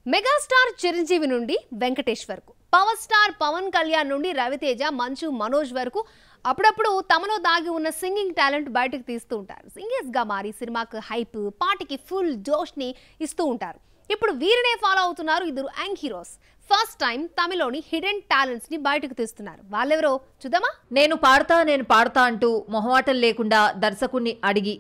Megastar Chiranjeevi నుండి వెంకటేష్ వరకు, power star Pawan Kalyan నుండి రవితేజ, మంచు మనోజ్ వరకు అప్పుడప్పుడు తమలో దాగి ఉన్న సింగింగ్ టాలెంట్ బయటకు తీస్తూ ఉంటారు. సింగర్స్ గా మారి సినిమాకు హైప్, పాటకి ఫుల్ జోష్ ని ఇస్తూ ఉంటారు. ఇప్పుడు వీరినే ఫాలో అవుతున్నారు ఇద్దరు యంగ్ హీరోస్. ఫస్ట్ టైం తమిళలోని హిడెన్ టాలెంట్స్ ని బయటకు తీస్తున్నారు. వాళ్ళెవరో చూద్దామా? నేను పాడతా అంటూ మొహమాటం లేకుండా దర్శకుడిని అడిగి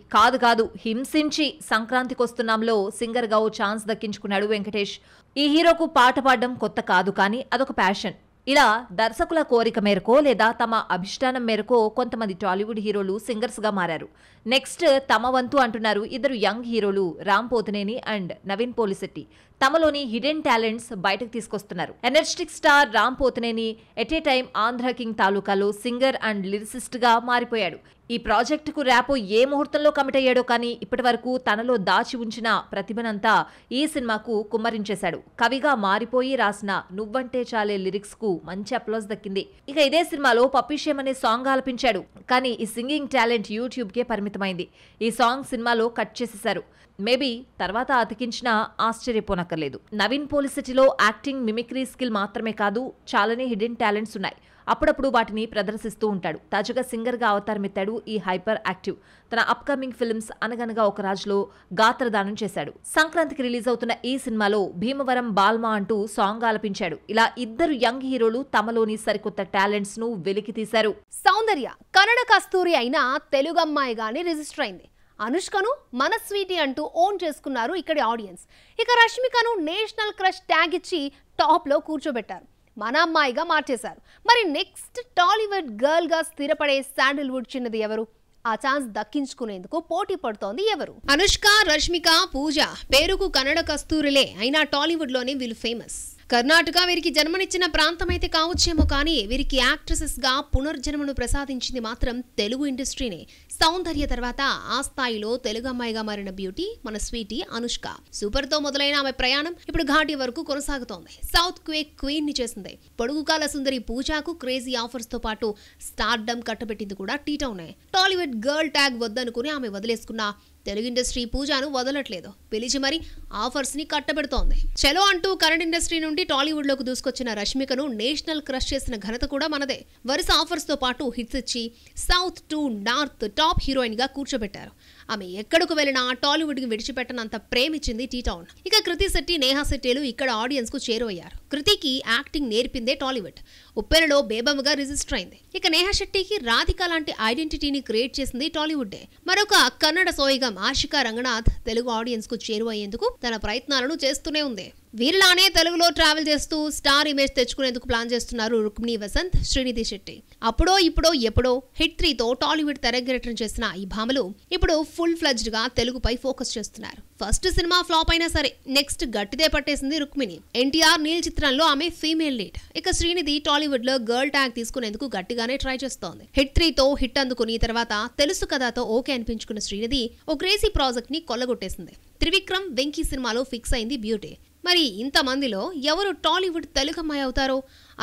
కాదు హింసించి సంక్రాంతికొస్తున్నాంలో సింగర్ గా ఓ ఛాన్స్ దక్కించుకున్నాడు వెంకటేష్. ఈ హీరోకు పాట పాడడం కొత్త కాదు, కానీ అదొక ప్యాషన్. ఇలా దర్శకుల కోరిక మేరకో లేదా తమ అభిష్టానం మేరకో కొంతమంది టాలీవుడ్ హీరోలు సింగర్స్ గా మారారు. నెక్స్ట్ తమ వంతు అంటున్నారు ఇద్దరు యంగ్ హీరోలు రామ్ పోతినేని అండ్ నవీన్ పోలిశెట్టి. తమలోని హిడెన్ టాలెంట్స్ బయటకు తీసుకొస్తున్నారు. Energetic star Ram Pothineni at a time Andhra king తాలూకాలో సింగర్ అండ్ లిరిసిస్ట్ గా మారిపోయాడు. ఈ ప్రాజెక్టుకు ర్యాపో ఏ ముహూర్తంలో కమిట్ అయ్యాడో కానీ ఇప్పటి వరకు తనలో దాచి ఉంచిన ప్రతిభనంతా ఈ సినిమాకు కుమ్మరించేశాడు. కవిగా మారిపోయి రాసిన నువ్వంటే చాలే లిరిక్స్ కు మంచి అప్లాజ్ దక్కింది. ఇక ఇదే సినిమాలో పప్పిషేం అనే సాంగ్ ఆలపించాడు. కానీ ఈ సింగింగ్ టాలెంట్ యూట్యూబ్ కే పరిమితమైంది. ఈ సాంగ్ సినిమాలో కట్ చేసేశారు. మేబీ తర్వాత అతికించినా ఆశ్చర్యపోనక్కర్లేదు. నవీన్ పోలిశెట్టిలో యాక్టింగ్, మిమిక్రీ స్కిల్ మాత్రమే కాదు, చాలానే హిడెన్ టాలెంట్స్ ఉన్నాయి. అప్పుడప్పుడు వాటిని ప్రదర్శిస్తూ ఉంటాడు. తాజాగా సింగర్ గా అవతారమెత్తాడు ఈ హైపర్ యాక్టివ్. తన అప్కమింగ్ ఫిల్మ్స్ అనగనగా ఒక రాజులో గాత్రదానం చేశాడు. సంక్రాంతికి రిలీజ్ అవుతున్న ఈ సినిమాలో భీమవరం బాల్మా అంటూ సాంగ్ ఆలపించాడు. ఇలా ఇద్దరు యంగ్ హీరోలు తమలోని సరికొత్త టాలెంట్స్ ను వెలికి తీశారు. సౌందర్య కన్నడ కస్తూరి అయినా తెలుగు అమ్మాయిగానే రిజిస్టర్ అయింది. అనుష్కను మన స్వీటీ అంటూ ఓన్ చేసుకున్నారు ఇక్కడి ఆడియన్స్. ఇక రష్మికను నేషనల్ క్రష్ ట్యాగ్ ఇచ్చి టాప్ లో కూర్చోబెట్టారు. మన అమ్మాయిగా మార్చేశారు. మరి నెక్స్ట్ టాలీవుడ్ గర్ల్ గా స్థిరపడే శాండిల్వుడ్ చిన్నది ఎవరు? ఆ ఛాన్స్ దక్కించుకునేందుకు పోటీ పడుతోంది ఎవరు? అనుష్క, రష్మిక, పూజ పేరుకు కన్నడ కస్తూరిలే అయినా టాలీవుడ్ లోనే వీళ్ళు ఫేమస్. కర్ణాటక వీరికి జన్మనిచ్చిన ప్రాంతం అయితే కావచ్చేమో, కానీ వీరికి యాక్ట్రెసెస్ గా పునర్జన్మను ప్రసాదించింది మాత్రం తెలుగు ఇండస్ట్రీనే. సౌందర్య తర్వాత ఆ స్థాయిలో తెలుగు అమ్మాయిగా మారిన బ్యూటీ మన స్వీటీ అనుష్క. సూపర్ తో మొదలైన ఆమె ప్రయాణం ఇప్పుడు ఘాటి వరకు కొనసాగుతోంది. సౌత్ క్వీన్ ని చేసింది. పొడుగు కాల సుందరి పూజాకు క్రేజీ ఆఫర్స్ తో పాటు స్టార్డమ్ కట్టబెట్టింది కూడా టీటౌనే. టాలీవుడ్ గర్ల్ ట్యాగ్ వద్దనుకుని ఆమె వదిలేసుకున్న తెలుగు ఇండస్ట్రీ పూజాను వదలట్లేదు. పిలిచి మరి ఆఫర్స్ ని కట్టబెడుతోంది. చలో అంటూ కన్నడ ఇండస్ట్రీ నుండి టాలీవుడ్ లోకి దూసుకొచ్చిన రష్మికను నేషనల్ క్రష్ చేసిన ఘనత కూడా మనదే. వరుస ఆఫర్స్ తో పాటు హిట్స్ ఇచ్చి south to north top heroine గా కూర్చోబెట్టారు. ఆమె ఎక్కడకు వెళ్ళినా టాలీవుడ్ కి విడిచిపెట్టనంత ప్రేమించింది టీటౌన్. ఇక కృతి శెట్టి, నేహా శెట్టిలు ఇక్కడ ఆడియన్స్ కు చేరువయ్యారు. కృతికి యాక్టింగ్ నేర్పిందే టాలీవుడ్. ఉప్పెనలో బేబమ్మగా రిజిస్టర్ అయింది. ఇక నేహా శెట్టికి రాధిక లాంటి ఐడెంటిటీని క్రియేట్ చేసింది టాలీవుడ్డే. మరొక కన్నడ సోయిగం ఆశికా రంగనాథ్ తెలుగు ఆడియన్స్ కు చేరువయ్యేందుకు తన ప్రయత్నాలను చేస్తూనే ఉంది. వీరిలానే తెలుగులో ట్రావెల్ చేస్తూ స్టార్ ఇమేజ్ తెచ్చుకునేందుకు ప్లాన్ చేస్తున్నారు రుక్మిణి వసంత్, శ్రీనిధి శెట్టి. అప్పుడో ఇప్పుడో ఎప్పుడో హిట్ 3తో టాలీవుడ్ తెరగేటం చేసిన ఈ భామలు ఇప్పుడు ఫుల్ ఫ్లెడ్జ్డ్ గా తెలుగుపై ఫోకస్ చేస్తున్నారు. ఫస్ట్ సినిమా ఫ్లాప్ అయినా సరే నెక్స్ట్ గట్టిదే పట్టేసింది రుక్మిణి. ఎన్టీఆర్ నీల్ చిత్రంలో ఆమె ఫీమేల్ లీడ్. ఇక శ్రీనిధి టాలీవుడ్ లో గర్ల్ ట్యాగ్ తీసుకునేందుకు గట్టిగానే ట్రై చేస్తోంది. హిట్ 3తో హిట్ అందుకుని తర్వాత తెలుసు కథతో ఓకే అనిపించుకున్న శ్రీనిధి ఓ క్రేజీ ప్రాజెక్ట్ ని కొల్లగొట్టేసింది. త్రివిక్రమ్, వెంకీ సినిమాలో ఫిక్స్ అయింది బ్యూటీ. మరి ఇంతమందిలో ఎవరు టాలీవుడ్ తెలుగు అమ్మాయి అవుతారో?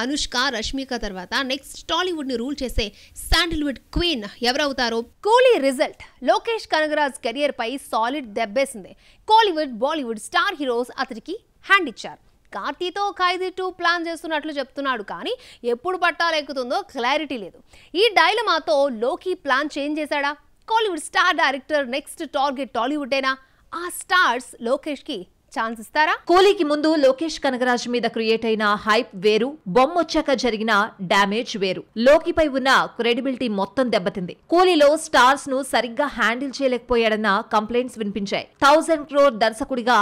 అనుష్క, రష్మిక తర్వాత నెక్స్ట్ టాలీవుడ్ ని రూల్ చేసే శాండిల్వుడ్ క్వీన్ ఎవరవుతారో? కూలీ రిజల్ట్ లోకేష్ కనగరాజ్ కెరియర్ పై సాలిడ్ దెబ్బేసింది. కోలీవుడ్, బాలీవుడ్ స్టార్ హీరోస్ అతడికి హ్యాండ్ ఇచ్చారు. కార్తీతో ఖైదీ 2 ప్లాన్ చేస్తున్నట్లు చెప్తున్నాడు, కానీ ఎప్పుడు పట్టాలెక్కుతుందో క్లారిటీ లేదు. ఈ డైలమాతో లోకి ప్లాన్ చేంజ్ చేశాడా? Kollywood star director next target టాలీవుడ్డేనా? ఆ స్టార్స్ లోకేష్ కి ఛాన్స్ ఇస్తారా? కూలీకి ముందు లోకేష్ కనగరాజ్ మీద క్రియేట్ అయిన హైప్ వేరు, బొమ్మొచ్చాక జరిగిన డ్యామేజ్ వేరు. లోకిపై ఉన్న క్రెడిబిలిటీ మొత్తం దెబ్బతింది. కూలీలో స్టార్స్ ను సరిగ్గా హ్యాండిల్ చేయలేకపోయాడన్న కంప్లైంట్స్ వినిపించాయి. 1000 crore దర్శకుడిగా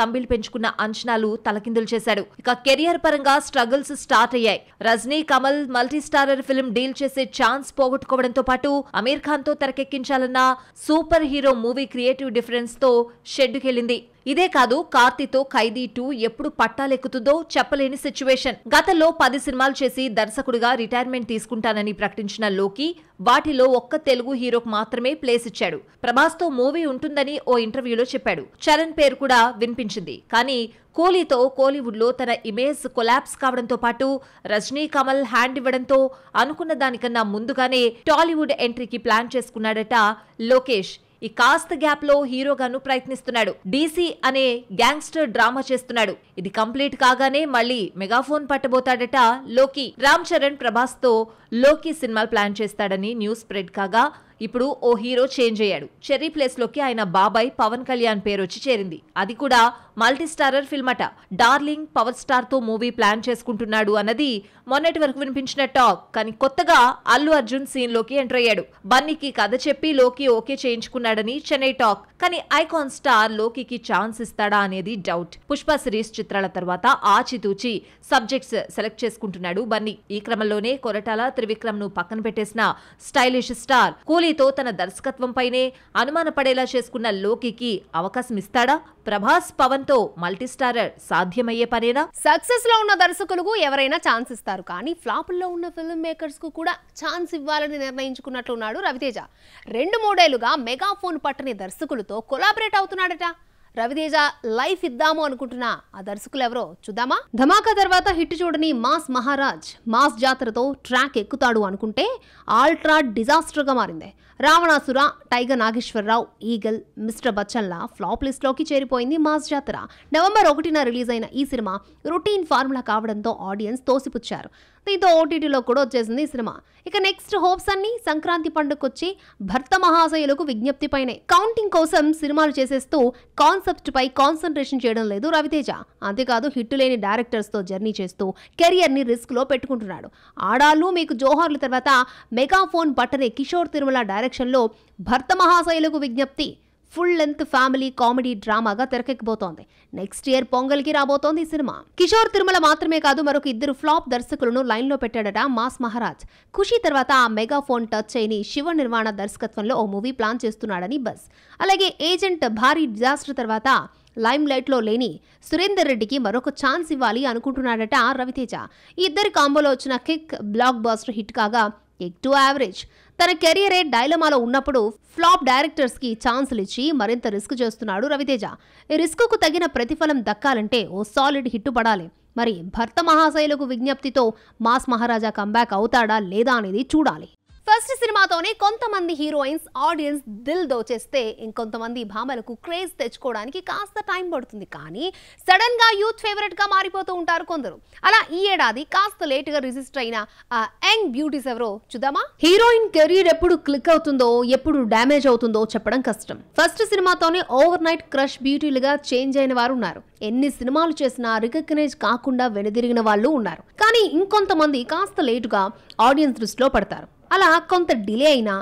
తమిళ్ పెంచుకున్న అంచనాలు తలకిందులు చేశాడు. ఇక కెరియర్ పరంగా స్ట్రగుల్స్ స్టార్ట్ అయ్యాయి. Rajini, Kamal multi starrer film deal చేసే ఛాన్స్ పోగొట్టుకోవడంతో పాటు అమీర్ ఖాన్ తో తెరకెక్కించాలన్న super hero movie creative difference తో షెడ్డుకెళ్లింది. ఇదే కాదు, కార్తీతో ఖైదీ 2 ఎప్పుడు పట్టాలెక్కుతుందో చెప్పలేని సిచ్యువేషన్. గతంలో 10 సినిమాలు చేసి దర్శకుడిగా రిటైర్మెంట్ తీసుకుంటానని ప్రకటించిన లోకి వాటిలో ఒక్క తెలుగు హీరోకు మాత్రమే ప్లేస్ ఇచ్చాడు. ప్రభాస్ తో మూవీ ఉంటుందని ఓ ఇంటర్వ్యూలో చెప్పాడు. చరణ్ పేరు కూడా వినిపించింది. కానీ కూలీతో కోలీవుడ్ లో తన ఇమేజ్ కొలాప్స్ కావడంతో పాటు రజనీ, కమల్ హ్యాండ్ ఇవ్వడంతో అనుకున్న దానికన్నా ముందుగానే టాలీవుడ్ ఎంట్రీకి ప్లాన్ చేసుకున్నాడట లోకేష్. ఈ కాస్త గ్యాప్ లో హీరోగాను ప్రయత్నిస్తున్నాడు. డీసీ అనే గ్యాంగ్స్టర్ డ్రామా చేస్తున్నాడు. ఇది కంప్లీట్ కాగానే మళ్ళీ మెగాఫోన్ పట్టబోతాడట లోకి. రామ్ చరణ్ ప్రభాస్ తో లోకి సినిమాలు ప్లాన్ చేస్తాడని న్యూస్ స్ప్రెడ్ కాగా ఇప్పుడు ఓ హీరో చేంజ్ అయ్యాడు. చెర్రీ ప్లేస్ లోకి ఆయన బాబాయ్ పవన్ కళ్యాణ్ పేరు వచ్చి చేరింది. అది కూడా మల్టీ స్టారర్ ఫిల్మ్ అట. డార్లింగ్ పవర్ స్టార్ తో మూవీ ప్లాన్ చేసుకుంటున్నాడు అన్నది మొన్నటి వరకు వినిపించిన టాక్. కానీ కొత్తగా అల్లు అర్జున్ సీన్ లోకి ఎంటర్ అయ్యాడు. బన్నీకి కథ చెప్పి లోకి ఓకే చేయించుకున్నాడని చెన్నై టాక్. కానీ ఐకాన్ స్టార్ లోకి ఛాన్స్ ఇస్తాడా అనేది డౌట్. పుష్ప సిరీస్ చిత్రాల తర్వాత ఆచితూచి సబ్జెక్ట్స్ సెలెక్ట్ చేసుకుంటున్నాడు బన్నీ. ఈ క్రమంలోనే కొరటాల త్రివిక్రమ్ ను పక్కన పెట్టేసిన స్టైలిష్ స్టార్ కూలీతో తన దర్శకత్వంపైనే అనుమానపడేలా చేసుకున్న లోకి అవకాశం ఇస్తాడా? ప్రభాస్ పవన్ తో మల్టీ స్టారర్ సాధ్యమయ్యే పనేనా? సక్సెస్ లో ఉన్న దర్శకులకు ఎవరైనా ఛాన్స్ ఇస్తారు, కానీ ఫ్లాపుల్లో ఉన్న ఫిల్మ్ మేకర్స్ కు కూడా ఛాన్స్ ఇవ్వాలని నిర్ణయించుకున్నట్లున్నాడు రవితేజ. 2-3 ఏళ్లుగా మెగాఫోన్ పట్టని దర్శకులతో కొలాబరేట్ అవుతున్నాడట. రవితేజ లైఫ్ ఇద్దాము అనుకుంటున్నా ఆ దర్శకులు ఎవరో చూద్దామా? ధమాకా తర్వాత హిట్ చూడని మాస్ మహారాజ్ మాస్ జాతరతో ట్రాక్ ఎక్కుతాడు అనుకుంటే ఆల్ట్రా డిజాస్టర్ గా మారింది. Ravanasura, tiger Nageswara Rao, eagle, mister బచ్చన్లా ఫ్లాప్ లిస్ట్ లోకి చేరిపోయింది మాస్ జాతర. నవంబర్ 1న రిలీజ్ అయిన ఈ సినిమా రొటీన్ ఫార్ములా కావడంతో ఆడియన్స్ తోసిపుచ్చారు. దీంతో ఓటీటీలో కూడా వచ్చేసింది ఈ సినిమా. ఇక నెక్స్ట్ హోప్స్ అన్ని సంక్రాంతి పండుగకొచ్చి భర్త మహాశయులకు విజ్ఞప్తిపైనే. కౌంటింగ్ కోసం సినిమాలు చేసేస్తూ కాన్సెప్ట్ పై కాన్సన్ట్రేషన్ చేయడం లేదు రవితేజ. అంతేకాదు హిట్ లేని డైరెక్టర్స్ తో జర్నీ చేస్తూ కెరియర్ ని రిస్క్ లో పెట్టుకుంటున్నాడు. ఆడాళ్ళు మీకు జోహార్లు తర్వాత మెగాఫోన్ పట్టనే కిషోర్ తిరుమల డైరెక్షన్ లో భర్త మహాశయులకు విజ్ఞప్తి ఫుల్ లెంత్ ఫ్యామిలీ కామెడీ డ్రామాగా తెరకెక్కబోతోంది. నెక్స్ట్ ఇయర్ పొంగల్కి రాబోతోంది ఈ సినిమా. కిషోర్ తిరుమల మాత్రమే కాదు మరొక 2 ఫ్లాప్ దర్శకులను లైన్ లో పెట్టాడట మాస్ మహారాజ్. ఖుషి తర్వాత ఆ మెగాఫోన్ టచ్ అయిన శివ నిర్వాణ దర్శకత్వంలో ఓ మూవీ ప్లాన్ చేస్తున్నాడని బస్. అలాగే ఏజెంట్ భారీ డిజాస్టర్ తర్వాత లైమ్ లైట్ లో లేని సురేందర్ రెడ్డికి మరొక ఛాన్స్ ఇవ్వాలి అనుకుంటున్నాడట రవితేజ. ఈ ఇద్దరి కాంబోలో వచ్చిన కిక్ బ్లాక్ బస్టర్ హిట్ కాగా కిక్ టు యావరేజ్. తన కెరియరే డైలమాలో ఉన్నప్పుడు ఫ్లాప్ డైరెక్టర్స్ కి ఛాన్సులు ఇచ్చి మరింత రిస్క్ చేస్తున్నాడు రవితేజ. ఈ రిస్క్ కు తగిన ప్రతిఫలం దక్కాలంటే ఓ సాలిడ్ హిట్ పడాలి. మరి భర్త మహాశయులకు విజ్ఞప్తితో మాస్ మహారాజా కంబ్యాక్ అవుతాడా లేదా అనేది చూడాలి. ఫస్ట్ సినిమాతోనే కొంతమంది హీరోయిన్స్ ఆడియన్స్ దిల్ దోచేస్తే ఇంకొంతమంది భామలకు క్రేజ్ తెచ్చుకోవడానికి కాస్త టైం పడుతుంది. కానీ సడన్ గా యూత్ ఫేవరెట్ గా మారిపోతూ ఉంటారు కొందరు. అలా ఈ ఏడాది కాస్త లేట్ గా రిజిస్టర్ అయిన ఆ యంగ్ బ్యూటీస్ ఎవరో చూద్దామా? హీరోయిన్ కెరీర్ ఎప్పుడు క్లిక్ అవుతుందో ఎప్పుడు డ్యామేజ్ అవుతుందో చెప్పడం కష్టం. ఫస్ట్ సినిమాతోనే ఓవర్ నైట్ క్రష్ బ్యూటీలుగా చేంజ్ అయిన వారు ఉన్నారు. ఎన్ని సినిమాలు చేసినా రికగ్నైజ్ కాకుండా వెనుదిరిగిన వాళ్ళు ఉన్నారు. కానీ ఇంకొంతమంది కాస్త లేటుగా ఆడియన్స్ దృష్టిలో పడతారు. అలా కొంత డిలే అయినా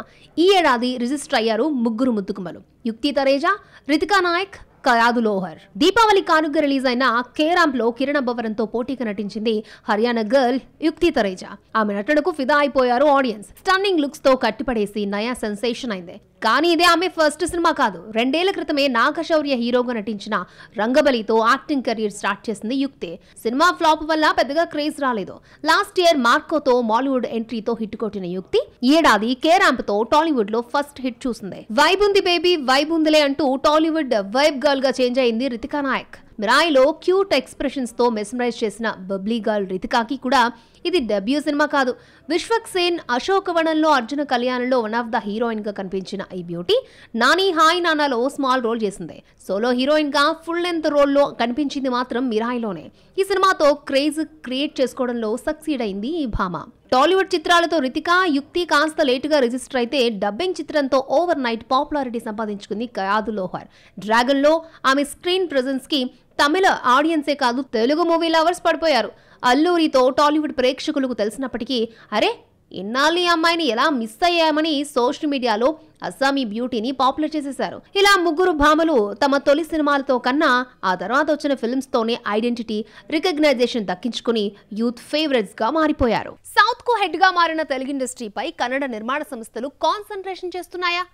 ఈ ఏడాది రిజిస్టర్ అయ్యారు 3 ముద్దుకుమలు. యుక్తి తరేజా, రితికా నాయక్, కయాదు లోహర్. దీపావళి కానుక రిలీజ్ అయిన కేరాంప్ లో కిరణ్ అబ్బవరంతో పోటీగా నటించింది హర్యానా గర్ల్ యుక్తి తరేజా. ఆమె నటనకు ఫిదా అయిపోయారు ఆడియన్స్. స్టన్నింగ్ లుక్స్ తో కట్టిపడేసి నయా సెన్సేషన్ అయింది. కానీ ఇదే ఆమె ఫస్ట్ సినిమా కాదు. 2 ఏళ్ల క్రితమే నాగశౌర్య హీరోగా నటించిన రంగబలితో యాక్టింగ్ కెరీర్ స్టార్ట్ చేసింది యుక్తి. సినిమా ఫ్లాప్ వల్ల పెద్దగా క్రేజ్ రాలేదు. లాస్ట్ ఇయర్ మార్కోతో మాలీవుడ్ ఎంట్రీతో హిట్ కొట్టిన యుక్తి ఈ ఏడాది కేరాంప్ తో టాలీవుడ్ లో ఫస్ట్ హిట్ చూసింది. వైబ్ ఉంది బేబీ వైబ్ ఉందిలే అంటూ టాలీవుడ్ వైబ్ గర్ల్ గా చేంజ్ అయింది రితికా నాయక్. మిరాయిలో క్యూట్ ఎక్స్ప్రెషన్స్ తో మెస్మరైజ్ చేసిన బబ్లీ గర్ల్ రితికాకి కూడా ఇది డెబ్యూ సినిమా కాదు. విశ్వక్ సేన్ అశోకవనంలో అర్జున కళ్యాణంలో వన్ ఆఫ్ ద హీరోయిన్ గా కనిపించిన ఈ బ్యూటీ నాని హాయ్ నానాలో స్మాల్ రోల్ చేసింది. సోలో హీరోయిన్ గా ఫుల్ లెంత్ రోల్లో కనిపించింది మాత్రం మిరాయిలోనే. ఈ సినిమాతో క్రేజ్ క్రియేట్ చేసుకోవడంలో సక్సీడ్ అయింది ఈ భామ. టాలీవుడ్ చిత్రాలతో రితికా యుక్తి కాస్త లేటుగా రిజిస్టర్ అయితే డబ్బింగ్ చిత్రంతో ఓవర్ నైట్ పాపులారిటీ సంపాదించుకుంది కయాదు లోహర్. డ్రాగన్ లో ఆమె స్క్రీన్ ప్రెజెన్స్ కి తమిళ ఆడియన్సే కాదు తెలుగు మూవీ లవర్స్ పడిపోయారు. అల్లూరితో టాలీవుడ్ ప్రేక్షకులకు తెలిసినప్పటికీ అరే ఇన్నాళ్ళు ఈ అమ్మాయిని ఎలా మిస్ అయ్యామని సోషల్ మీడియాలో అస్సామీ బ్యూటీని పాపులర్ చేసేశారు. ఇలా 3 భామలు తమ తొలి సినిమాలతో కన్నా ఆ తర్వాత వచ్చిన ఫిల్మ్స్ తోనే ఐడెంటిటీ రికగ్నైజేషన్ దక్కించుకుని యూత్ ఫేవరెట్స్ గా మారిపోయారు. సౌత్ కు హెడ్ గా మారిన తెలుగు ఇండస్ట్రీపై కన్నడ నిర్మాణ సంస్థలు కాన్సంట్రేషన్ చేస్తున్నాయా?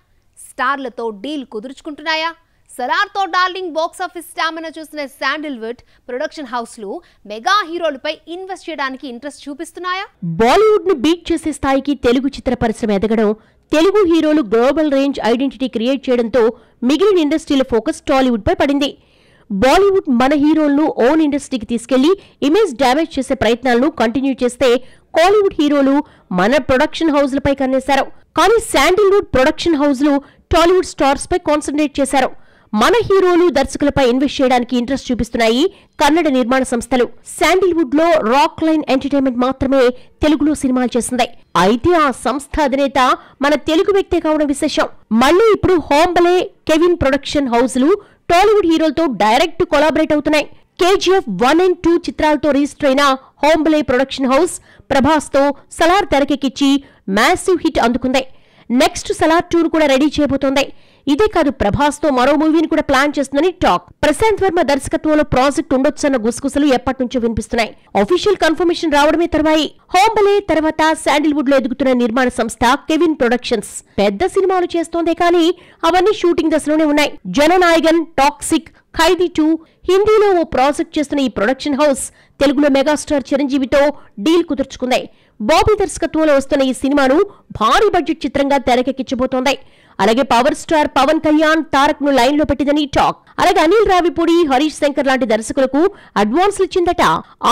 స్టార్లతో డీల్ కుదుర్చుకుంటున్నాయా? సలార్తో డార్లింగ్ బాక్స్ ఆఫీస్ స్టామినా చూసిన శాండిల్వుడ్ ప్రొడక్షన్ హౌస్లు మెగా హీరోలపై ఇన్వెస్ట్ చేయడానికి ఇంట్రెస్ట్ చూపిస్తున్నాయా? బాలీవుడ్ ను బీట్ చేసే స్థాయికి తెలుగు చిత్ర పరిశ్రమ ఎదగడం, తెలుగు హీరోలు గ్లోబల్ రేంజ్ ఐడెంటిటీ క్రియేట్ చేయడంతో మిగిలిన ఇండస్ట్రీల ఫోకస్ టాలీవుడ్ పై పడింది. బాలీవుడ్ మన హీరోలను ఓన్ ఇండస్ట్రీకి తీసుకెళ్లి ఇమేజ్ డ్యామేజ్ చేసే ప్రయత్నాలను కంటిన్యూ చేస్తే కాలీవుడ్ హీరోలు మన ప్రొడక్షన్ హౌస్లపై కన్నేశారు. కానీ శాండిల్వుడ్ ప్రొడక్షన్ హౌస్లు టాలీవుడ్ స్టార్స్ పై కాన్సన్ట్రేట్ చేశారు. మన హీరోలు దర్శకులపై ఇన్వెస్ట్ చేయడానికి ఇంట్రెస్ట్ చూపిస్తున్నాయి కన్నడ నిర్మాణ సంస్థలు. శాండిల్వుడ్ లో రాక్ లైన్ ఎంటర్టైన్మెంట్ మాత్రమే తెలుగులో సినిమాలు చేసింది. అయితే ఆ సంస్థ అధినేత మన తెలుగు వ్యక్తే కావడం విశేషం. మళ్ళీ ఇప్పుడు హోంబలే, కెవిన్ ప్రొడక్షన్ హౌస్లు టాలీవుడ్ హీరోలతో డైరెక్ట్ కొలాబరేట్ అవుతున్నాయి. KGF 1 and 2 చిత్రాలతో రిజిస్టర్ అయిన హోంబలే ప్రొడక్షన్ హౌస్ ప్రభాస్ తో సలార్ తెరకెక్కించి మ్యాసివ్ హిట్ అందుకుంది. నెక్స్ట్ సలార్ 2 కూడా రెడీ చేయబోతోంది. ఇదే కాదు, ప్రభాస్ తో మరో మూవీని కూడా ప్లాన్ చేస్తుందని టాక్. ప్రశాంత్ వర్మ దర్శకత్వంలో ప్రాజెక్ట్ ఉండొచ్చన్న గుసగుసలు ఎప్పటి నుంచో వినిపిస్తున్నాయి. అఫీషియల్ కన్ఫర్మేషన్ రావడమే తర్వాయి. హోంబలే తర్వాత శాండిల్వుడ్ లో ఎదుగుతున్న నిర్మాణ సంస్థ కెవిన్ ప్రొడక్షన్స్ పెద్ద సినిమాలు చేస్తోందే కానీ అవన్నీ షూటింగ్ దశలోనే ఉన్నాయి. జననాయగన్, టాక్సిక్, ఖైదీ 2 హిందీలో ఓ ప్రాజెక్ట్ చేస్తున్న ఈ ప్రొడక్షన్ హౌస్ తెలుగులో మెగాస్టార్ చిరంజీవితో డీల్ కుదుర్చుకుంది. బాబీ దర్శకత్వంలో వస్తున్న ఈ సినిమాను భారీ బడ్జెట్ చిత్రంగా తెరకెక్కించబోతోంది. అలాగే పవర్ స్టార్ పవన్ కళ్యాణ్, తారక్ ను లైన్ లో పెట్టిందని టాక్. అలాగే అనిల్ రావిపూడి, హరీష్ శంకర్ లాంటి దర్శకులకు అడ్వాన్స్లు ఇచ్చిందట.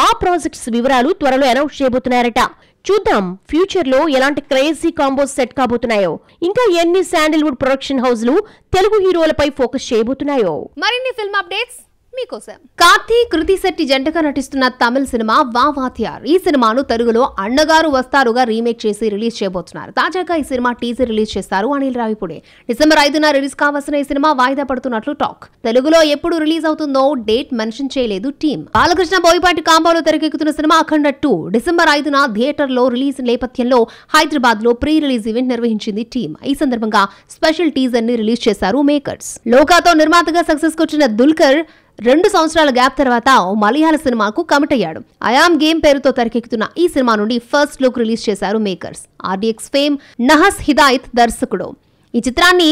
ఆ ప్రాజెక్ట్స్ వివరాలు త్వరలో అనౌన్స్ చేయబోతున్నారట. చూద్దాం ఫ్యూచర్ లో ఎలాంటి క్రేజీ కాంబోస్ సెట్ కాబోతున్నాయో, ఇంకా ఎన్ని శాండిల్వుడ్ ప్రొడక్షన్ హౌస్లు తెలుగు హీరోలపై ఫోకస్ చేయబోతున్నాయో. మరిన్ని ఫిల్మ్ అప్డేట్స్ మీకోసం. కార్తీ, కృతి శెట్టి జంటగా నటిస్తున్న తమిళ సినిమా వా వాత్యార్. ఈ సినిమాను తెలుగులో అన్నగారు వస్తారుగా రీమేక్ చేసి రిలీజ్ చేయబోతున్నారు. తాజాగా ఈ సినిమా టీజర్ రిలీజ్ చేస్తారు అనిల్ రావిపూడి. డిసెంబర్ 5న రిలీజ్ కావాల్సిన ఈ సినిమా వాయిదా పడుతున్నట్లు టాక్. తెలుగులో ఎప్పుడు రిలీజ్ అవుతుందో డేట్ మెన్షన్ చేయలేదు టీం. బాలకృష్ణ, బోయపాటి కాంబోలో తెరకెక్కుతున్న సినిమా అఖండ 2 డిసెంబర్ 5న థియేటర్లో రిలీజ్ నేపథ్యంలో హైదరాబాద్ లో ప్రీ రిలీజ్ ఈవెంట్ నిర్వహించింది టీం. ఈ సందర్భంగా స్పెషల్ టీజర్ ని రిలీజ్ చేశారు మేకర్స్. లోకాతో నిర్మాతగా సక్సెస్ కొచ్చిన దుల్కర్ 2 సంవత్సరాల గ్యాప్ తర్వాత మలయాళ సినిమాకు కమిట్ అయ్యాడు. ఐయామ్ గేమ్ పేరుతో తెరకెక్కుతున్న ఈ సినిమా నుండి ఫస్ట్ లుక్ రిలీజ్ చేశారు మేకర్స్. RDX ఫేమ్ నహస్ హిదాయత్ దర్శకుడు. ఈ చిత్రాన్ని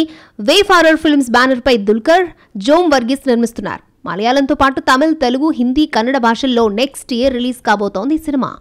వేఫారర్ ఫిల్మ్స్ బ్యానర్ పై దుల్కర్, జోమ్ వర్గీస్ నిర్మిస్తున్నారు. మలయాళంతో పాటు తమిళ్, తెలుగు, హిందీ, కన్నడ భాషల్లో నెక్స్ట్ ఇయర్ రిలీజ్ కాబోతోంది ఈ సినిమా.